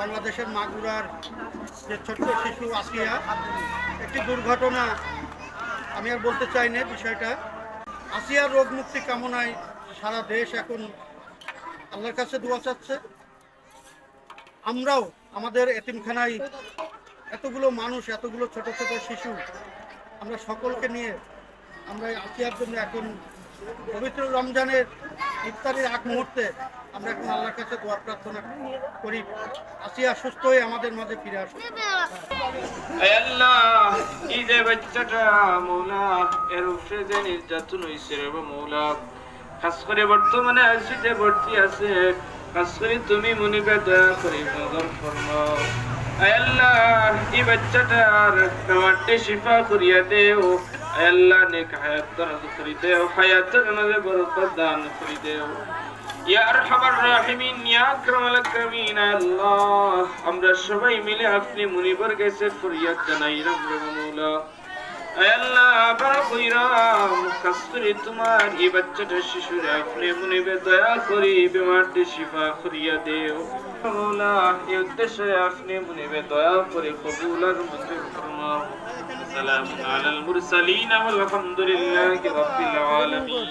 বাংলাদেশের মাগুরার যে ছোট্ট শিশু আসিয়া, একটি দুর্ঘটনা। আমি আর বলতে চাই না বিষয়টা। আসিয়ার রোগ মুক্তি কামনায় সারা দেশ এখন আল্লাহর কাছে দোয়া চাচ্ছে। আমরাও আমাদের এতিমখানায় এতগুলো মানুষ, এতগুলো ছোট ছোট শিশু, আমরা সকলকে নিয়ে আমরা আসিয়ার জন্য এখন পবিত্র রমজানের ইফতারের আগ মুহূর্তে আমরা এখন আল্লাহর কাছে দোয়া প্রার্থনা করি, আসিয়া সুস্থ হয়ে আমাদের মাঝে ফিরে আসুন। আল্লাহ, এই যে বাচ্চাটা মৌলা, এর উপরে যে নির্যাতন হয়েছে রে মৌলা, খাস করে বর্তমানে আইসিতে ভর্তি আছে, খাস করে তুমি মনিবে দয়া করে নজর ফরমাও। আল্লাহ, এই বাচ্চাটার নামাতে শিফা করিয়া দেও। আল্লাহ, নেক হায়াত দান করে দেও, হায়াতের মাঝে বরকত দান করে দেও। ইয়া আরহামার রাহিমিন, ইয়া আকরামাল আকরামিন। আল্লাহ, আমরা সবাই মিলে আপনি মুনিবের কাছে ফরিয়াদ জানাইলাম রে মৌলা। আল্লাহ, বাবা কইরাম, খাস করে তোমার এই বাচ্চাটা শিশুরা আপনি মুনিবে দয়া করে বিমারটি শিফা করিয়া দেও মৌলা। এই উদ্দেশ্যে আপনি মুনিবে দয়া করে কবুল আর মঞ্জুর ফরমাও। সালামুন আলাল মুরসালিন ওয়াল হামদুলিল্লাহি রাব্বিল আলামিন।